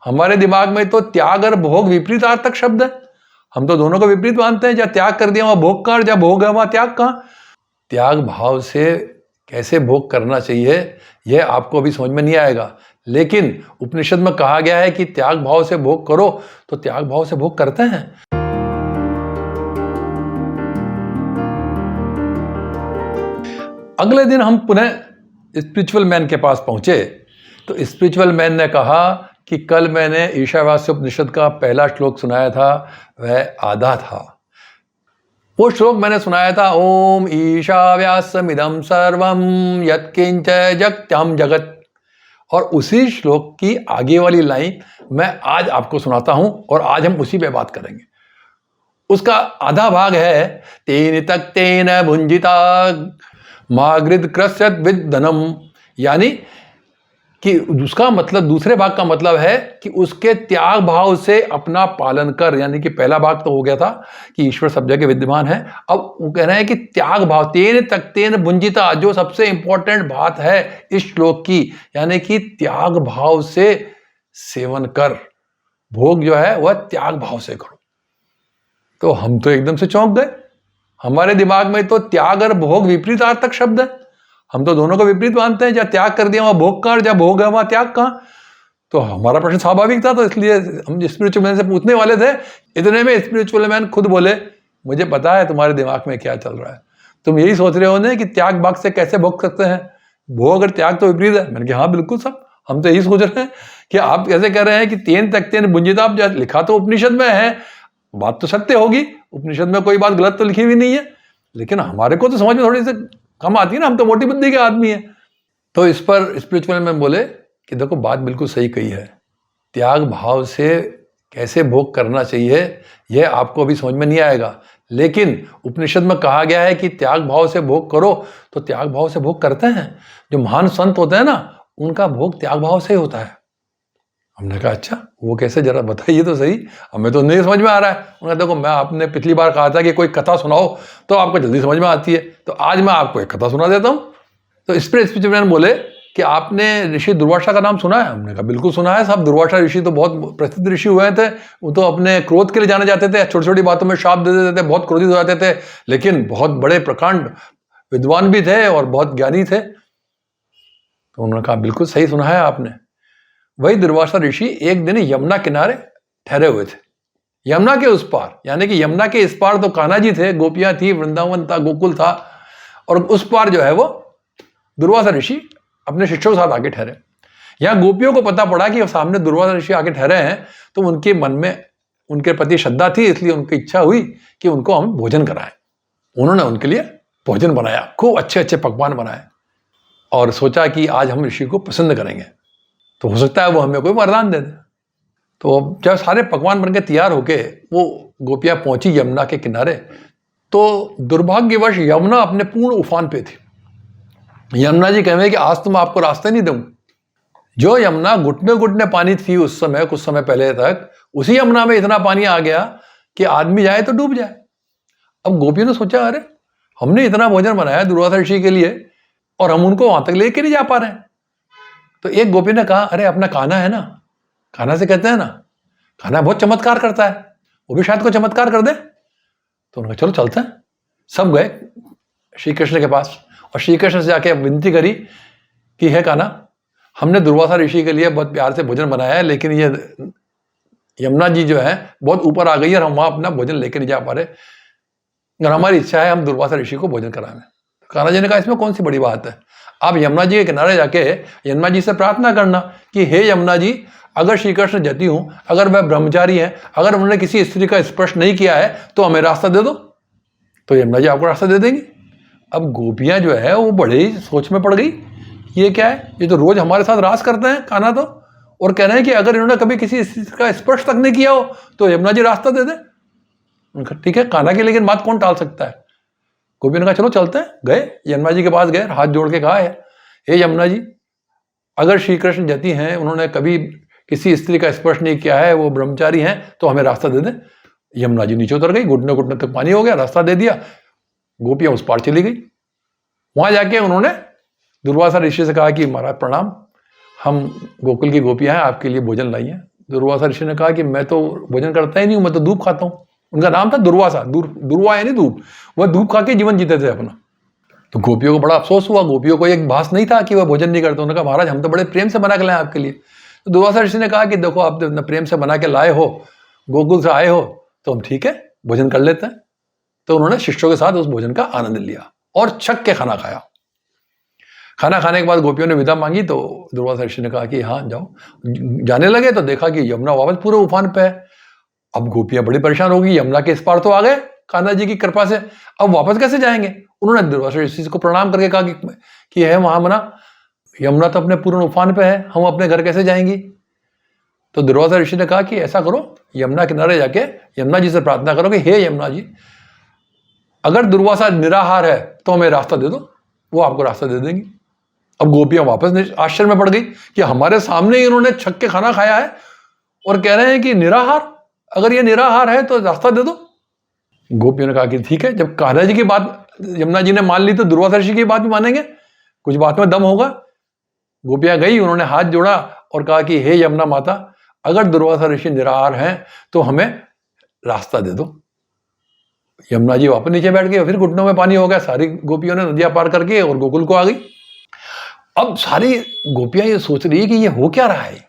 हमारे दिमाग में तो त्याग और भोग विपरीतार्थक शब्द है। हम तो दोनों को विपरीत मानते हैं। जहाँ त्याग कर दिया वहां भोग कहाँ, जहाँ भोग है वहां त्याग कहाँ। त्याग भाव से कैसे भोग करना चाहिए यह आपको अभी समझ में नहीं आएगा, लेकिन उपनिषद में कहा गया है कि त्याग भाव से भोग करो, तो त्याग भाव से भोग करते हैं। अगले दिन हम पुनः स्पिरिचुअल मैन के पास पहुंचे, तो स्पिरिचुअल मैन ने कहा कि कल मैंने ईशावास्य उपनिषद का पहला श्लोक सुनाया था, वह आधा था। वो श्लोक मैंने सुनाया था, ओम ईशावास्यमिदं सर्वं यत्किंच जगत्यं जगत, और उसी श्लोक की आगे वाली लाइन मैं आज आपको सुनाता हूं और आज हम उसी पे बात करेंगे। उसका आधा भाग है, तेन तक तेन भुंजिता मागृद कृष्यत विद्धनम, यानी कि उसका मतलब, दूसरे भाग का मतलब है कि उसके त्याग भाव से अपना पालन कर। यानी कि पहला भाग तो हो गया था कि ईश्वर सब जगह विद्यमान है, अब वो कह रहे हैं कि त्याग भाव, तेन तक तेन भुंजिता, जो सबसे इंपॉर्टेंट बात है इस श्लोक की, यानी कि त्याग भाव से सेवन कर, भोग जो है वह त्याग भाव से करो। तो हम तो एकदम से चौंक गए। हमारे दिमाग में तो त्याग और भोग विपरीतार्थक शब्द है। हम तो दोनों को विपरीत मानते हैं। जहाँ त्याग कर दिया वहां भोग कहाँ, जहाँ भोग है वहां त्याग कहाँ। तो हमारा प्रश्न स्वाभाविक था, तो इसलिए हम स्पिरिचुअल मैन से पूछने वाले थे। इतने में स्पिरिचुअल मैन खुद बोले, मुझे पता है तुम्हारे दिमाग में क्या चल रहा है, तुम यही सोच रहे हो ना कि त्याग भाग से कैसे भोग सकते हैं, भोग और त्याग तो विपरीत है। मैंने कहा हाँ बिल्कुल सब, हम तो यही सोच रहे हैं कि आप कैसे कह रहे हैं कि तेन तक तेन भुंजिता, आप लिखा तो उपनिषद में है, बात तो सत्य होगी, उपनिषद में कोई बात गलत तो लिखी हुई नहीं है, लेकिन हमारे को तो समझ में थोड़ी सी कम आती है ना, हम तो मोटी बुद्धि के आदमी हैं। तो इस पर स्पिरिचुअल मैन बोले कि देखो बात बिल्कुल सही कही है, त्याग भाव से कैसे भोग करना चाहिए यह आपको अभी समझ में नहीं आएगा, लेकिन उपनिषद में कहा गया है कि त्याग भाव से भोग करो, तो त्याग भाव से भोग करते हैं। जो महान संत होते हैं ना, उनका भोग त्याग भाव से ही होता है। हमने कहा अच्छा वो कैसे, जरा बताइए तो सही, हमें तो नहीं समझ में आ रहा है। उन्होंने देखो, मैं आपने पिछली बार कहा था कि कोई कथा सुनाओ तो आपको जल्दी समझ में आती है, तो आज मैं आपको एक कथा सुना देता हूँ। तो इस पर स्पिरिचुअल मैन बोले कि आपने ऋषि दुर्वासा का नाम सुना है? हमने कहा बिल्कुल सुना है साहब, दुर्वासा ऋषि तो बहुत प्रसिद्ध ऋषि हुए थे। वो तो अपने क्रोध के लिए जाने जाते थे, छोटी छोटी बातों में शाप दे देते थे, बहुत क्रोधित हो जाते थे, लेकिन बहुत बड़े प्रकांड विद्वान भी थे और बहुत ज्ञानी थे। तो उन्होंने कहा बिल्कुल सही सुना है आपने। वही दुर्वासा ऋषि एक दिन यमुना किनारे ठहरे हुए थे। यमुना के उस पार, यानी कि यमुना के इस पार तो कान्हा जी थे, गोपियां थी, वृंदावन था, गोकुल था, और उस पार जो है वो दुर्वासा ऋषि अपने शिष्यों के साथ आके ठहरे। यहां गोपियों को पता पड़ा कि सामने दुर्वासा ऋषि आके ठहरे हैं, तो उनके मन में उनके प्रति श्रद्धा थी, इसलिए उनकी इच्छा हुई कि उनको हम भोजन कराएं। उन्होंने उनके लिए भोजन बनाया, खूब अच्छे अच्छे पकवान बनाए, और सोचा कि आज हम ऋषि को प्रसन्न करेंगे, तो हो सकता है वो हमें कोई वरदान दे दे। तो जब सारे पकवान बनके तैयार होके वो गोपियां पहुंची यमुना के किनारे, तो दुर्भाग्यवश यमुना अपने पूर्ण उफान पे थी। यमुना जी कहे कि आज तो मैं आपको रास्ते नहीं दूं। जो यमुना घुटने घुटने पानी थी उस समय, कुछ समय पहले तक, उसी यमुना में इतना पानी आ गया कि आदमी जाए तो डूब जाए। अब गोपियों ने सोचा, अरे हमने इतना भोजन बनाया दुर्वासा ऋषि के लिए और हम उनको वहां तक लेके नहीं जा पा रहे हैं। तो एक गोपी ने कहा, अरे अपना कान्हा है ना, कान्हा से कहते हैं ना, कान्हा बहुत चमत्कार करता है, वो भी शायद कोई चमत्कार कर दे। तो उन्होंने चलो चलते हैं। सब गए श्री कृष्ण के पास और श्री कृष्ण से जाके विनती करी कि है कान्हा, हमने दुर्वासा ऋषि के लिए बहुत प्यार से भोजन बनाया है, लेकिन ये यमुना जी जो है बहुत ऊपर आ गई है और हम वहां अपना भोजन लेके नहीं जा पा रहे, और हमारी इच्छा है हम दुर्वासा ऋषि को भोजन कराएं। कान्हा जी ने कहा इसमें कौन सी बड़ी बात है, आप यमुना जी के किनारे जाके यमुना जी से प्रार्थना करना कि हे यमुना जी, अगर श्री कृष्ण जति हूं, अगर वह ब्रह्मचारी हैं, अगर उन्होंने किसी स्त्री का स्पर्श नहीं किया है तो हमें रास्ता दे दो। तो यमुना जी आपको रास्ता दे देंगी। अब गोपियां जो है वो बड़े ही सोच में पड़ गई, ये क्या है, ये तो रोज हमारे साथ रास करते हैं कान्हा तो, और कह रहे हैं कि अगर इन्होंने कभी किसी स्त्री का स्पर्श तक नहीं किया हो तो यमुना जी रास्ता दे दे। ठीक है, कान्हा की लेकिन बात कौन टाल सकता है। गोपी ने कहा चलो चलते हैं। गए यमुना जी के पास, गए, हाथ जोड़ के कहा है, हे यमुना जी, अगर श्री कृष्ण जति हैं, उन्होंने कभी किसी स्त्री का स्पर्श नहीं किया है, वो ब्रह्मचारी हैं, तो हमें रास्ता दे दें। यमुना जी नीचे उतर गई, घुटने घुटने तक पानी हो गया, रास्ता दे दिया, गोपियां उस पार चली गई। वहां जाके उन्होंने दुर्वासा ऋषि से कहा कि महाराज प्रणाम, हम गोकुल की गोपियां हैं, आपके लिए भोजन लाई हैं, दुर्वासा ऋषि ने कहा कि मैं तो भोजन करता ही नहीं हूँ, मैं तो धूप खाता हूँ। उनका नाम था दुर्वासा, दुर्वा यानी धूप, वह धूप खा के जीवन जीते थे अपना। तो गोपियों को बड़ा अफसोस हुआ, गोपियों को एक भास नहीं था कि वह भोजन नहीं करते। उन्होंने कहा महाराज हम तो बड़े प्रेम से बना के लाए आपके लिए। तो दुर्वासा ऋषि ने कहा कि देखो आप इतना प्रेम से बना के लाए हो, गोकुल से आए हो, तो हम ठीक है भोजन कर लेते हैं। तो उन्होंने शिष्यों के साथ उस भोजन का आनंद लिया और छक के खाना खाया। खाना खाने के बाद गोपियों ने विदा मांगी तो दुर्वासा ऋषि ने कहा कि हाँ जाओ। जाने लगे तो देखा कि यमुना वापस पूरे उफान पे है। अब गोपियां बड़ी परेशान हो गई, यमुना के इस पार तो आ गए कान्हा जी की कृपा से, अब वापस कैसे जाएंगे। उन्होंने दुर्वासा ऋषि को प्रणाम करके कहा कि है महामना, यमुना तो अपने पूर्ण उफान पे है, हम अपने घर कैसे जाएंगी। तो दुर्वासा ऋषि ने कहा कि ऐसा करो, यमुना किनारे जाके यमुना जी से प्रार्थना करो कि हे यमुना जी, अगर दुर्वासा निराहार है तो हमें रास्ता दे दो, वो आपको रास्ता दे देंगी। अब गोपियां वापस आश्चर्य में पड़ गई कि हमारे सामने ही इन्होंने छक के खाना खाया है और कह रहे हैं कि निराहार, अगर ये निराहार है तो रास्ता दे दो। गोपियों ने कहा कि ठीक है, जब कान्हा जी की बात यमुना जी ने मान ली तो दुर्वासा ऋषि की बात भी मानेंगे, कुछ बात में दम होगा। गोपियां गई, उन्होंने हाथ जोड़ा और कहा कि हे यमुना माता, अगर दुर्वासा ऋषि निराहार हैं तो हमें रास्ता दे दो। यमुना जी वापस नीचे बैठ गए, फिर घुटनों में पानी हो गया। सारी गोपियों ने नदियां पार करके और गोकुल को आ गई। अब सारी गोपियां ये सोच रही है कि ये हो क्या रहा है।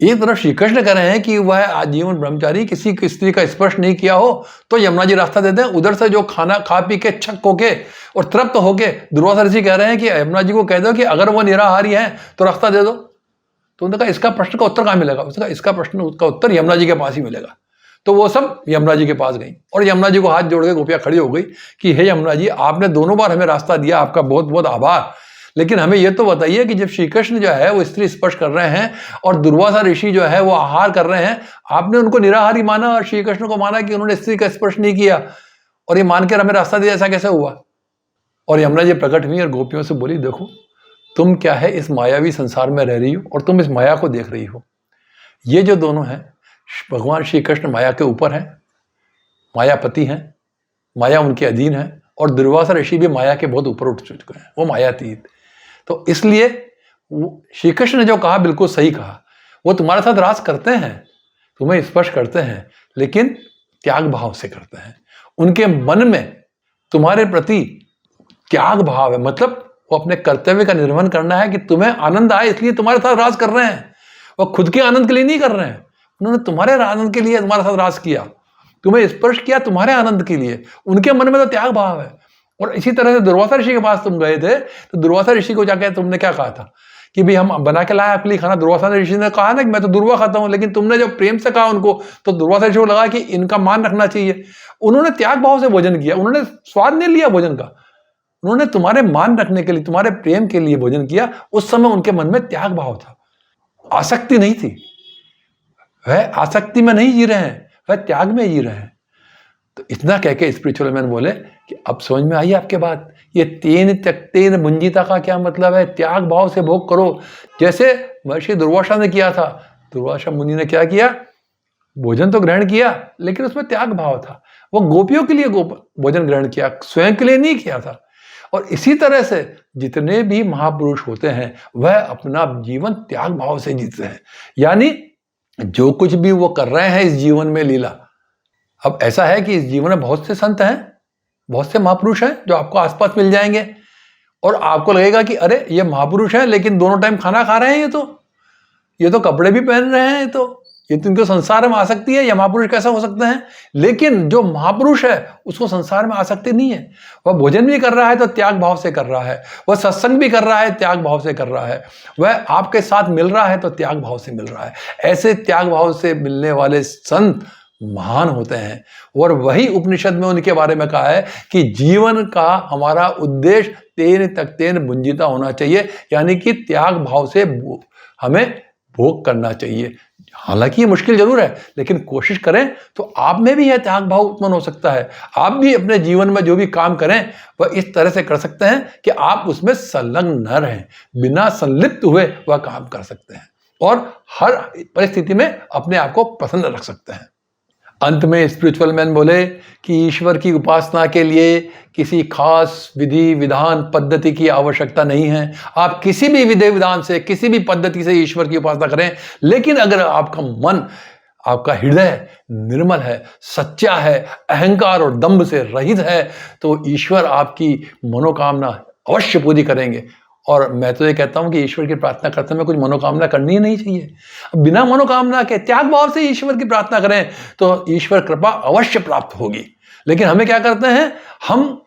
एक तरफ श्री कृष्ण कह रहे हैं कि वह आजीवन ब्रह्मचारी, किसी स्त्री का स्पर्श नहीं किया हो तो यमुना जी रास्ता देते हैं। उधर से जो खाना खा पी के छक होके और तृप्त होके दुर्वासा ऋषि कह रहे हैं कि यमुना जी को कह दो कि अगर वो निराहारी है तो रास्ता दे दो। तो उन्होंने कहा इसका प्रश्न का उत्तर कहाँ मिलेगा। उसने कहा इसका प्रश्न उसका उत्तर यमुना जी के पास ही मिलेगा। तो वो सब यमुना जी के पास गई और यमुना जी को हाथ जोड़ के गोपियां खड़ी हो गई कि हे यमुना जी, आपने दोनों बार हमें रास्ता दिया, आपका बहुत बहुत आभार। लेकिन हमें यह तो बताइए कि जब श्री कृष्ण जो है वो स्त्री स्पर्श कर रहे हैं और दुर्वासा ऋषि जो है वो आहार कर रहे हैं, आपने उनको निराहारी माना और श्री कृष्ण को माना कि उन्होंने स्त्री का स्पर्श नहीं किया, और ये मानकर हमें रास्ता दिया, ऐसा कैसे हुआ। और यमुना जी प्रकट हुई और गोपियों से बोली, देखो तुम क्या है इस मायावी संसार में रह रही हो और तुम इस माया को देख रही हो। ये जो दोनों हैं, भगवान श्री कृष्ण माया के ऊपर हैं, मायापति हैं, माया उनके अधीन है, और दुर्वासा ऋषि भी माया के बहुत ऊपर उठ चुके हैं, वो मायातीत। तो इसलिए श्री कृष्ण ने जो कहा बिल्कुल सही कहा। वो तुम्हारे साथ रास करते हैं, तुम्हें स्पर्श करते हैं, लेकिन त्याग भाव से करते हैं। उनके मन में तुम्हारे प्रति त्याग भाव है, मतलब वो अपने कर्तव्य का निर्वहन करना है कि तुम्हें आनंद आए, इसलिए तुम्हारे साथ रास कर रहे हैं। वो खुद के आनंद के लिए नहीं कर रहे हैं, उन्होंने तुम्हारे आनंद के लिए तुम्हारे साथ रास किया, तुम्हें स्पर्श किया तुम्हारे आनंद के लिए। उनके मन में तो त्याग भाव है। और इसी तरह से दुर्वासा ऋषि के पास तुम गए थे तो दुर्वासा ऋषि को जाकर तुमने क्या कहा था कि भाई हम बना के लाए आपके लिए खाना। दुर्वासा ऋषि ने कहा ना कि मैं तो दुर्वा खाता हूं, लेकिन तुमने जब प्रेम से कहा उनको तो दुर्वासा ऋषि को लगा कि इनका मान रखना चाहिए। उन्होंने त्याग भाव से भोजन किया, उन्होंने स्वाद नहीं लिया भोजन का, उन्होंने तुम्हारे मान रखने के लिए, तुम्हारे प्रेम के लिए भोजन किया। उस समय उनके मन में त्याग भाव था, आसक्ति नहीं थी। वह आसक्ति में नहीं जी रहे हैं, वह त्याग में जी रहे हैं। तो इतना कह के स्पिरिचुअल मैन बोले कि अब समझ में आई आपके बात, ये तेन त्यक्तेन भुंजिता का क्या मतलब है। त्याग भाव से भोग करो, जैसे महर्षि दुर्वासा ने किया था। दुर्वासा मुनि ने क्या किया, भोजन तो ग्रहण किया लेकिन उसमें त्याग भाव था। वो गोपियों के लिए भोजन ग्रहण किया, स्वयं के लिए नहीं किया था। और इसी तरह से जितने भी महापुरुष होते हैं वह अपना जीवन त्याग भाव से जीते हैं, यानी जो कुछ भी वो कर रहे हैं इस जीवन में लीला। अब ऐसा है कि इस जीवन में बहुत से संत हैं, बहुत से महापुरुष हैं जो आपको आसपास मिल जाएंगे और आपको लगेगा कि अरे ये महापुरुष हैं लेकिन दोनों टाइम खाना खा रहे हैं, ये तो कपड़े भी पहन रहे हैं, ये तो इनको संसार में आसक्ति है, ये महापुरुष कैसे हो सकते हैं। लेकिन जो महापुरुष है उसको संसार में आसक्ति नहीं है। वह भोजन भी कर रहा है तो त्याग भाव से कर रहा है, वह सत्संग भी कर रहा है त्याग भाव से कर रहा है, वह आपके साथ मिल रहा है तो त्याग भाव से मिल रहा है। ऐसे त्याग भाव से मिलने वाले संत महान होते हैं। और वही उपनिषद में उनके बारे में कहा है कि जीवन का हमारा उद्देश्य तेन त्यक्तेन भुंजिता होना चाहिए, यानी कि त्याग भाव से हमें भोग करना चाहिए। हालांकि ये मुश्किल जरूर है, लेकिन कोशिश करें तो आप में भी यह त्याग भाव उत्पन्न हो सकता है। आप भी अपने जीवन में जो भी काम करें वह इस तरह से कर सकते हैं कि आप उसमें संलग्न न रहें, बिना संलिप्त हुए वह काम कर सकते हैं और हर परिस्थिति में अपने आप को प्रसन्न रख सकते हैं। अंत में स्पिरिचुअल मैन बोले कि ईश्वर की उपासना के लिए किसी खास विधि विधान पद्धति की आवश्यकता नहीं है। आप किसी भी विधि विधान से, किसी भी पद्धति से ईश्वर की उपासना करें, लेकिन अगर आपका मन, आपका हृदय निर्मल है, सच्चा है, अहंकार और दंभ से रहित है, तो ईश्वर आपकी मनोकामना अवश्य पूरी करेंगे। और मैं तो ये कहता हूं कि ईश्वर की प्रार्थना करते समय कुछ मनोकामना करनी ही नहीं चाहिए। बिना मनोकामना के त्याग भाव से ईश्वर की प्रार्थना करें तो ईश्वर कृपा अवश्य प्राप्त होगी। लेकिन हमें क्या करते हैं, हम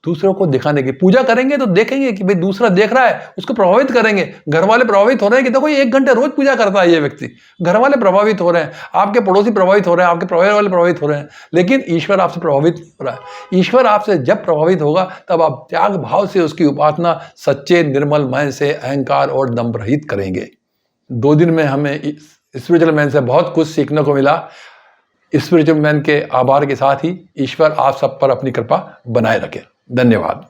दूसरों को दिखाने की पूजा करेंगे तो देखेंगे कि भाई दूसरा देख रहा है, उसको प्रभावित करेंगे। घर वाले प्रभावित हो रहे हैं कि देखो ये 1 घंटे रोज पूजा करता है ये व्यक्ति, घर वाले प्रभावित हो रहे हैं, आपके पड़ोसी प्रभावित हो रहे हैं, आपके परिवार वाले प्रभावित हो रहे हैं। लेकिन ईश्वर आपसे प्रभावित नहीं हो रहा है। ईश्वर आपसे जब प्रभावित होगा तब आप त्याग भाव से उसकी उपासना सच्चे निर्मल मन से, अहंकार और दंभ रहित करेंगे। 2 दिन में हमें स्पिरिचुअल मैन से बहुत कुछ सीखने को मिला। स्पिरिचुअल मैन के आभार के साथ ही ईश्वर आप सब पर अपनी कृपा बनाए रखे। धन्यवाद।